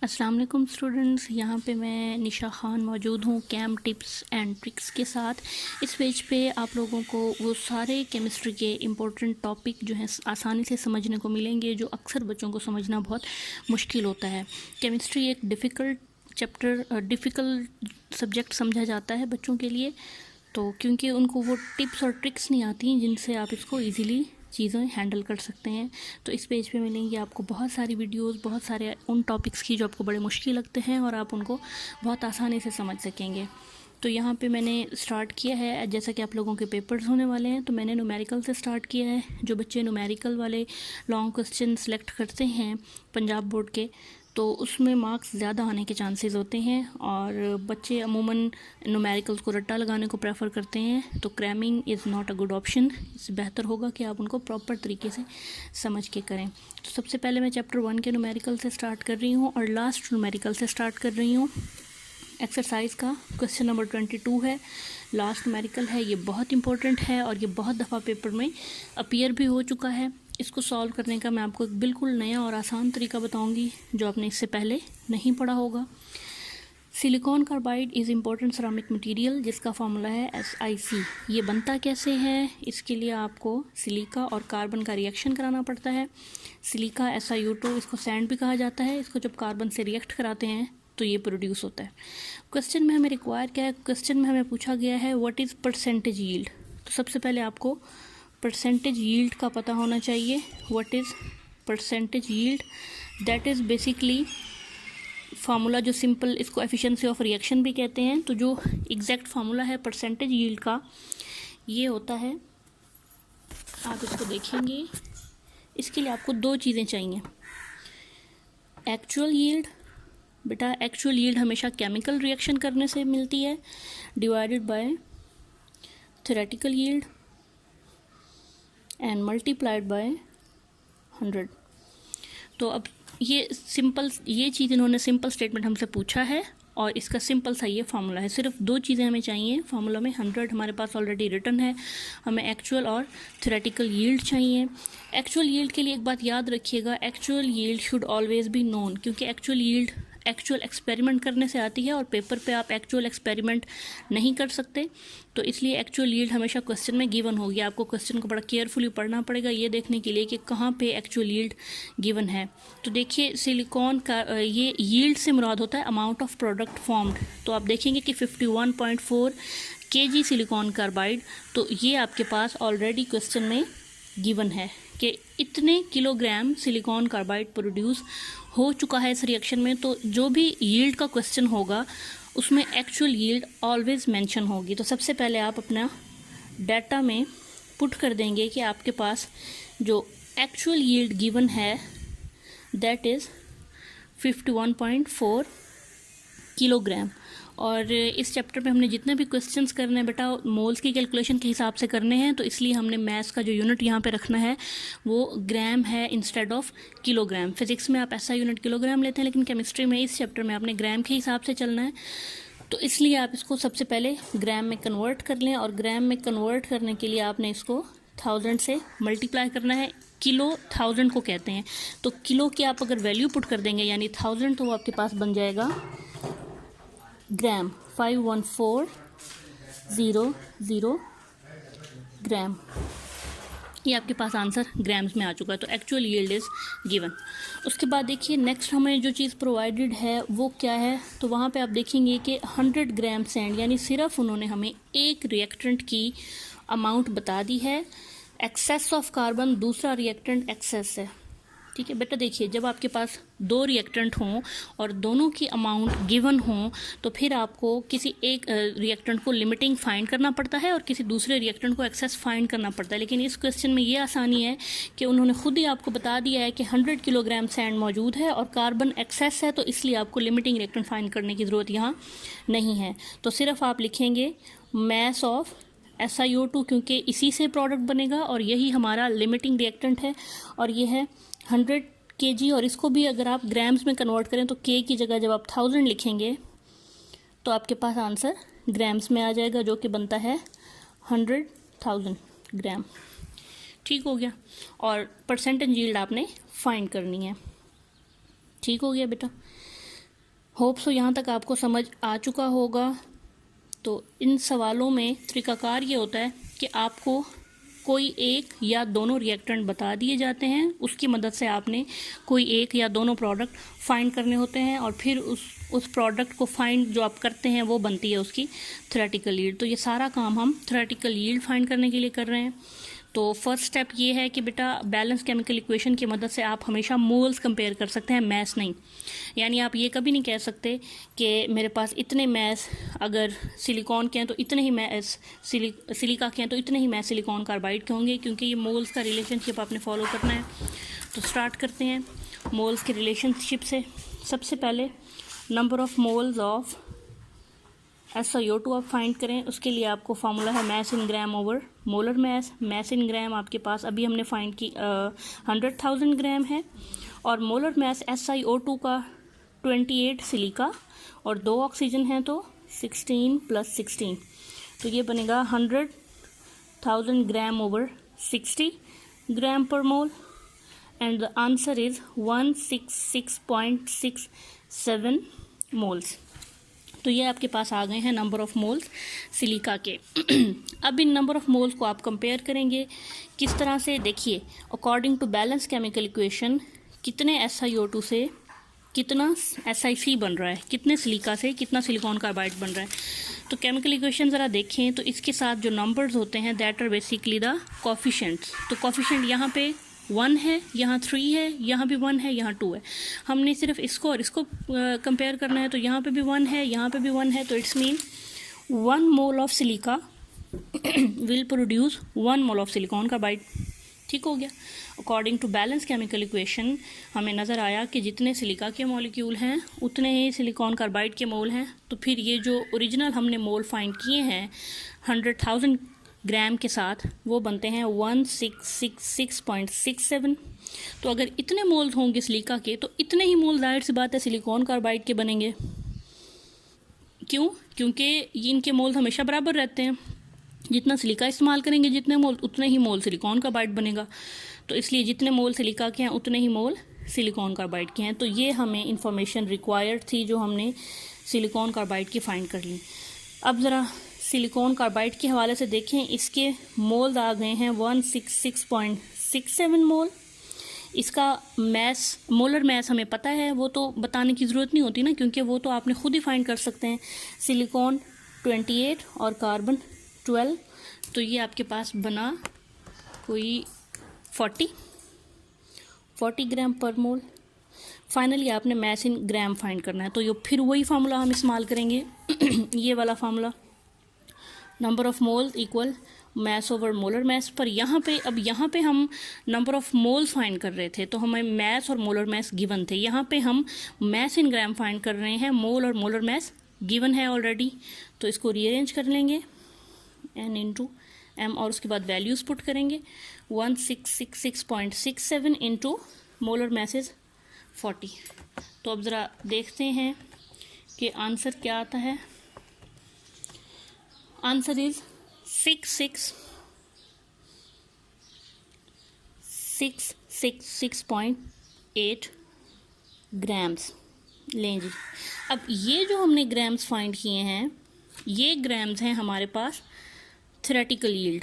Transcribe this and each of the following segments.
अस्सलाम वालेकुम स्टूडेंट्स, यहाँ पे मैं निशा ख़ान मौजूद हूँ कैम टिप्स एंड ट्रिक्स के साथ। इस पेज पे आप लोगों को वो सारे केमिस्ट्री के इम्पोर्टेंट टॉपिक जो हैं आसानी से समझने को मिलेंगे, जो अक्सर बच्चों को समझना बहुत मुश्किल होता है। केमिस्ट्री एक डिफ़िकल्ट सब्जेक्ट समझा जाता है बच्चों के लिए, तो क्योंकि उनको वो टिप्स और ट्रिक्स नहीं आती जिनसे आप इसको ईज़िली चीज़ें हैंडल कर सकते हैं। तो इस पेज पे मिलेंगी आपको बहुत सारी वीडियोस, बहुत सारे उन टॉपिक्स की जो आपको बड़े मुश्किल लगते हैं और आप उनको बहुत आसानी से समझ सकेंगे। तो यहाँ पे मैंने स्टार्ट किया है, जैसा कि आप लोगों के पेपर्स होने वाले हैं तो मैंने न्यूमेरिकल से स्टार्ट किया है। जो बच्चे न्यूमेरिकल वाले लॉन्ग क्वेश्चन सेलेक्ट करते हैं पंजाब बोर्ड के, तो उसमें मार्क्स ज़्यादा आने के चांसेस होते हैं और बच्चे अमूमन न्यूमेरिकल्स को रट्टा लगाने को प्रेफर करते हैं। तो cramming is not a good option. इससे बेहतर होगा कि आप उनको प्रॉपर तरीके से समझ के करें। तो सबसे पहले मैं चैप्टर 1 के न्यूमेरिकल से स्टार्ट कर रही हूँ और लास्ट न्यूमेरिकल से स्टार्ट कर रही हूँ। एक्सरसाइज का क्वेश्चन नंबर 22 है, लास्ट न्यूमेरिकल है। ये बहुत इंपॉर्टेंट है और ये बहुत दफ़ा पेपर में अपीयर भी हो चुका है। इसको सॉल्व करने का मैं आपको एक बिल्कुल नया और आसान तरीका बताऊंगी जो आपने इससे पहले नहीं पढ़ा होगा। Silicon carbide is important ceramic material जिसका फार्मूला है SiC। ये बनता कैसे है? इसके लिए आपको सिलिका और कार्बन का रिएक्शन कराना पड़ता है। सिलिका SiO2, इसको सैंड भी कहा जाता है। इसको जब कार्बन से रिएक्ट कराते हैं तो ये प्रोड्यूस होता है। क्वेश्चन में हमें रिक्वायर क्या है? क्वेश्चन में हमें पूछा गया है व्हाट इज़ परसेंटेज यील्ड। तो सबसे पहले आपको परसेंटेज यील्ड का पता होना चाहिए। What is percentage yield? That is basically formula जो सिंपल, इसको एफिशिएंसी ऑफ रिएक्शन भी कहते हैं। तो जो एग्जैक्ट फार्मूला है परसेंटेज यील्ड का, ये होता है, आप इसको देखेंगे, इसके लिए आपको दो चीज़ें चाहिए। एक्चुअल यील्ड, बेटा एक्चुअल यील्ड हमेशा केमिकल रिएक्शन करने से मिलती है, divided by theoretical yield and multiplied by 100। तो अब ये चीज़ इन्होंने सिंपल स्टेटमेंट हमसे पूछा है और इसका सिंपल सा ये फार्मूला है। सिर्फ दो चीज़ें हमें चाहिए फार्मूला में। 100 हमारे पास ऑलरेडी रिटन है, हमें एक्चुअल और थ्योरेटिकल यील्ड चाहिए। एक्चुअल यील्ड के लिए एक बात याद रखिएगा, actual yield should always be known, क्योंकि एक्चुअल यील्ड एक्चुअल एक्सपेरिमेंट करने से आती है और पेपर पे आप एक्चुअल एक्सपेरिमेंट नहीं कर सकते। तो इसलिए एक्चुअल यील्ड हमेशा क्वेश्चन में गिवन होगी। आपको क्वेश्चन को बड़ा केयरफुली पढ़ना पड़ेगा ये देखने के लिए कि कहाँ पे एक्चुअल यील्ड गिवन है। तो देखिए सिलिकॉन का ये यील्ड से मुराद होता है अमाउंट ऑफ प्रोडक्ट फॉर्म्ड। तो आप देखेंगे कि 51.4 kg सिलिकॉन कार्बाइड, तो ये आपके पास ऑलरेडी क्वेश्चन में गिवन है कि इतने किलोग्राम सिलिकॉन कार्बाइड प्रोड्यूस हो चुका है इस रिएक्शन में। तो जो भी यील्ड का क्वेश्चन होगा उसमें एक्चुअल यील्ड ऑलवेज मेंशन होगी। तो सबसे पहले आप अपना डाटा में पुट कर देंगे कि आपके पास जो एक्चुअल यील्ड गिवन है दैट इज़ 51.4 किलोग्राम। और इस चैप्टर में हमने जितने भी क्वेश्चंस करने हैं बेटा मोल्स की कैलकुलेशन के हिसाब से करने हैं, तो इसलिए हमने मैथ्स का जो यूनिट यहाँ पे रखना है वो ग्राम है इंस्टेड ऑफ किलोग्राम। फिजिक्स में आप ऐसा यूनिट किलोग्राम लेते हैं, लेकिन केमिस्ट्री में इस चैप्टर में आपने ग्राम के हिसाब से चलना है। तो इसलिए आप इसको सबसे पहले ग्राम में कन्वर्ट कर लें और ग्राम में कन्वर्ट करने के लिए आपने इसको 1000 से मल्टीप्लाई करना है। किलो 1000 को कहते हैं, तो किलो की आप अगर वैल्यू पुट कर देंगे यानी 1000, तो वो आपके पास बन जाएगा ग्राम, 51400 ग्राम। ये आपके पास आंसर ग्राम्स में आ चुका है। तो एक्चुअल यील्ड इज़ गिवन। उसके बाद देखिए नेक्स्ट हमें जो चीज़ प्रोवाइडेड है वो क्या है, तो वहाँ पे आप देखेंगे कि 100 ग्राम सैंड, यानी सिर्फ उन्होंने हमें एक रिएक्टेंट की अमाउंट बता दी है। एक्सेस ऑफ कार्बन दूसरा रिएक्टेंट एक्सेस है, ठीक है बेटा। देखिए जब आपके पास दो रिएक्टेंट हों और दोनों की अमाउंट गिवन हों तो फिर आपको किसी एक रिएक्टेंट को लिमिटिंग फाइंड करना पड़ता है और किसी दूसरे रिएक्टेंट को एक्सेस फाइंड करना पड़ता है। लेकिन इस क्वेश्चन में ये आसानी है कि उन्होंने खुद ही आपको बता दिया है कि 100 किलोग्राम सैंड मौजूद है और कार्बन एक्सेस है, तो इसलिए आपको लिमिटिंग रिएक्टेंट फाइंड करने की ज़रूरत यहाँ नहीं है। तो सिर्फ आप लिखेंगे मैस ऑफ SiO2, क्योंकि इसी से प्रोडक्ट बनेगा और यही हमारा लिमिटिंग रिएक्टेंट है और ये है 100 kg। और इसको भी अगर आप ग्राम्स में कन्वर्ट करें तो के की जगह जब आप 1000 लिखेंगे तो आपके पास आंसर ग्राम्स में आ जाएगा, जो कि बनता है 100,000 ग्राम। ठीक हो गया। और परसेंटेज यील्ड आपने फाइंड करनी है। ठीक हो गया बेटा। होप सो यहाँ तक आपको समझ आ चुका होगा। तो इन सवालों में तरीकाकार ये होता है कि आपको कोई एक या दोनों रिएक्टेंट बता दिए जाते हैं, उसकी मदद से आपने कोई एक या दोनों प्रोडक्ट फाइंड करने होते हैं और फिर उस प्रोडक्ट को फाइंड जो आप करते हैं वो बनती है उसकी थ्योरेटिकल यील्ड। तो ये सारा काम हम थ्योरेटिकल यील्ड फाइंड करने के लिए कर रहे हैं। तो फर्स्ट स्टेप ये है कि बेटा बैलेंस केमिकल इक्वेशन की मदद से आप हमेशा मोल्स कंपेयर कर सकते हैं, मैस नहीं। यानी आप ये कभी नहीं कह सकते कि मेरे पास इतने मैस अगर सिलिकॉन के हैं तो इतने ही मैस सिलिका के हैं तो इतने ही मैस सिलिकॉन कार्बाइड के होंगे, क्योंकि ये मोल्स का रिलेशनशिप आपने फॉलो करना है। तो स्टार्ट करते हैं मोल्स के रिलेशनशिप से। सबसे पहले number of moles of SiO2 आप फाइंड करें। उसके लिए आपको फार्मूला है मैस इन ग्राम ओवर मोलर मैस। मैस इन ग्राम आपके पास अभी हमने फाइंड की 100,000 ग्राम है, और मोलर मैस SiO2 का 28 सिलिका और 2 ऑक्सीजन हैं तो 16 + 16, तो ये बनेगा 100,000 ग्राम over 60 gram per mole, and the answer is 166.67 moles. तो ये आपके पास आ गए हैं नंबर ऑफ़ मोल्स सिलिका के। अब इन नंबर ऑफ़ मोल्स को आप कंपेयर करेंगे किस तरह से, देखिए according to balance chemical equation कितने SiO2 से कितना SiC बन रहा है, कितने सिलिका से कितना सिलिकॉन कार्बाइड बन रहा है। तो केमिकल इक्वेशन ज़रा देखें तो इसके साथ जो नंबर्स होते हैं that are basically the coefficients. तो कोफिशिएंट यहाँ पे 1 है, यहाँ 3 है, यहाँ भी 1 है, यहाँ 2 है। हमने सिर्फ इसको और इसको कंपेयर करना है, तो यहाँ पे भी 1 है, यहाँ पे भी 1 है, तो it's mean 1 mole of silica will produce 1 mole of silicon carbide. ठीक हो गया। According to balance chemical equation हमें नज़र आया कि जितने सिलिका के मॉलिक्यूल हैं उतने ही सिलिकॉन कार्बाइड के मोल हैं। तो फिर ये जो ओरिजिनल हमने मोल फाइंड किए हैं 100,000 ग्राम के साथ, वो बनते हैं 1666.67। तो अगर इतने मोल्स होंगे सिलिका के तो इतने ही मोल जाहिर सी बात है सिलिकॉन कार्बाइड के बनेंगे। क्यों? क्योंकि इनके मोल हमेशा बराबर रहते हैं, जितना सिलिका इस्तेमाल करेंगे जितने मोल उतने ही मोल सिलिकॉन कार्बाइड बनेगा। तो इसलिए जितने मोल सिलिका के हैं उतने ही मोल सिलिकॉन कार्बाइड के हैं। तो ये हमें इंफॉर्मेशन रिक्वायर्ड थी जो हमने सिलिकॉन कार्बाइड की फाइंड कर ली। अब ज़रा सिलिकॉन कार्बाइड के हवाले से देखें, इसके मोल आ गए हैं 166.67 मोल। इसका मैस मोलर मैस हमें पता है, वो तो बताने की ज़रूरत नहीं होती ना, क्योंकि वो तो आपने खुद ही फाइंड कर सकते हैं। सिलिकॉन 28 और कार्बन 12, तो ये आपके पास बना कोई 40 ग्राम पर मोल। फाइनली आपने मैस इन ग्राम फाइंड करना है, तो ये फिर वही फार्मूला हम इस्तेमाल करेंगे ये वाला formula, number of mole equal mass over molar mass. पर यहाँ पे हम नंबर ऑफ़ मोल्स फाइंड कर रहे थे, तो हमें मैस और मोलर मैस गिवन थे। यहाँ पे हम मैस इन ग्राम फाइंड कर रहे हैं, मोल और मोलर मैस गिवन है ऑलरेडी। तो इसको रीअरेंज कर लेंगे n इंटू m और उसके बाद वैल्यूज़ पुट करेंगे। 1666.67 इंटू मोलर मैस इज़ 40। तो अब ज़रा देखते हैं कि आंसर क्या आता है। Answer is 666.8 grams. लें जी, अब ये जो हमने ग्राम्स फाइंड किए हैं ये ग्राम्स हैं हमारे पास थ्योरेटिकल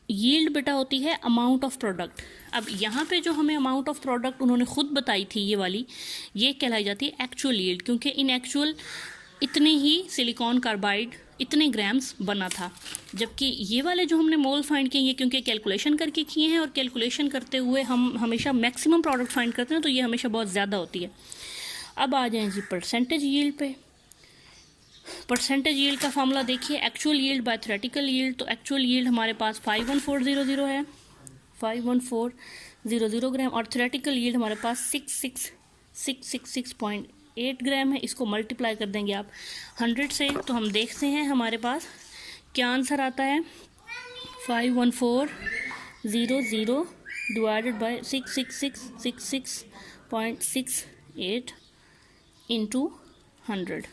यील्ड बेटा होती है अमाउंट ऑफ प्रोडक्ट। अब यहाँ पे जो हमें अमाउंट ऑफ प्रोडक्ट उन्होंने खुद बताई थी ये वाली, ये कहलाई जाती है एक्चुअल यील्ड, क्योंकि इन एक्चुअल इतने ही सिलिकॉन कार्बाइड इतने ग्राम्स बना था। जबकि ये वाले जो हमने मोल फाइंड किए हैं क्योंकि कैलकुलेशन करके किए हैं, और कैलकुलेशन करते हुए हम हमेशा मैक्सिमम प्रोडक्ट फाइंड करते हैं, तो ये हमेशा बहुत ज़्यादा होती है। अब आ जाएं जी परसेंटेज यील्ड पे। परसेंटेज यील्ड का फार्मूला देखिए, actual yield by theoretical yield. तो एक्चुअल यील्ड हमारे पास 51400 है, 51400 ग्राम, और थ्योरेटिकल यील्ड हमारे पास 666.8 ग्राम है। इसको मल्टीप्लाई कर देंगे आप 100 से, तो हम देखते हैं हमारे पास क्या आंसर आता है। 51400 डिवाइडेड बाय 666.68 इंटू 100,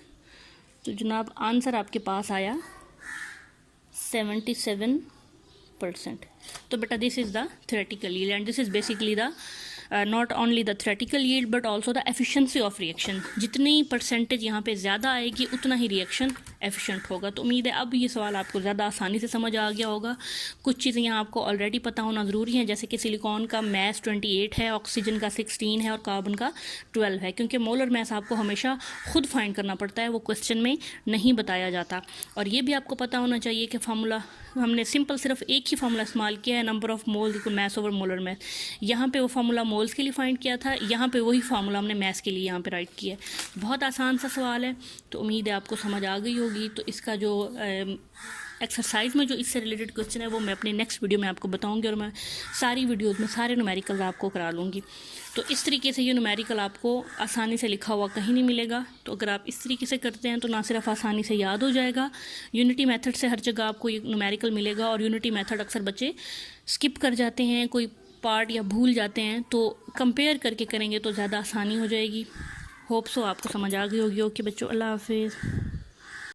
तो जनाब आंसर आपके पास आया 77%। तो बेटा this is the theoretical yield and this is basically the not only the theoretical yield but also the efficiency of reaction. जितनी परसेंटेज यहाँ पे ज़्यादा आएगी उतना ही रिएक्शन एफिशिएंट होगा। तो उम्मीद है अब ये सवाल आपको ज़्यादा आसानी से समझ आ गया होगा। कुछ चीज़ें यहाँ आपको ऑलरेडी पता होना ज़रूरी है, जैसे कि सिलिकॉन का मैस 28 है, ऑक्सीजन का 16 है और कार्बन का 12 है, क्योंकि मोलर मैस आपको हमेशा खुद फाइंड करना पड़ता है, वो क्वेश्चन में नहीं बताया जाता। और ये भी आपको पता होना चाहिए कि फार्मूला हमने सिंपल सिर्फ एक ही फार्मूला इस्तेमाल किया है, number of moles equal mass over molar mass. यहाँ पे वो फार्मूला मोल्स के लिए फाइंड किया था, यहाँ पे वही फार्मूला हमने मैस के लिए यहाँ पे राइट किया है। बहुत आसान सा सवाल है, तो उम्मीद है आपको समझ आ गई होगी। तो इसका जो एक्सरसाइज में जो इससे रिलेटेड क्वेश्चन है वो मैं अपनी नेक्स्ट वीडियो में आपको बताऊंगी, और मैं सारी वीडियोज़ में सारे न्यूमेरिकल आपको करा लूँगी। तो इस तरीके से ये न्यूमेरिकल आपको आसानी से लिखा हुआ कहीं नहीं मिलेगा। तो अगर आप इस तरीके से करते हैं तो ना सिर्फ आसानी से याद हो जाएगा, यूनिटी मेथड से हर जगह आपको ये न्यूमेरिकल मिलेगा। और यूनिटी मेथड अक्सर बच्चे स्किप कर जाते हैं, कोई पार्ट या भूल जाते हैं, तो कंपेयर करके करेंगे तो ज़्यादा आसानी हो जाएगी। होप सो आपको समझ आ गई होगी। ओके बच्चों, अल्लाह हाफिज़।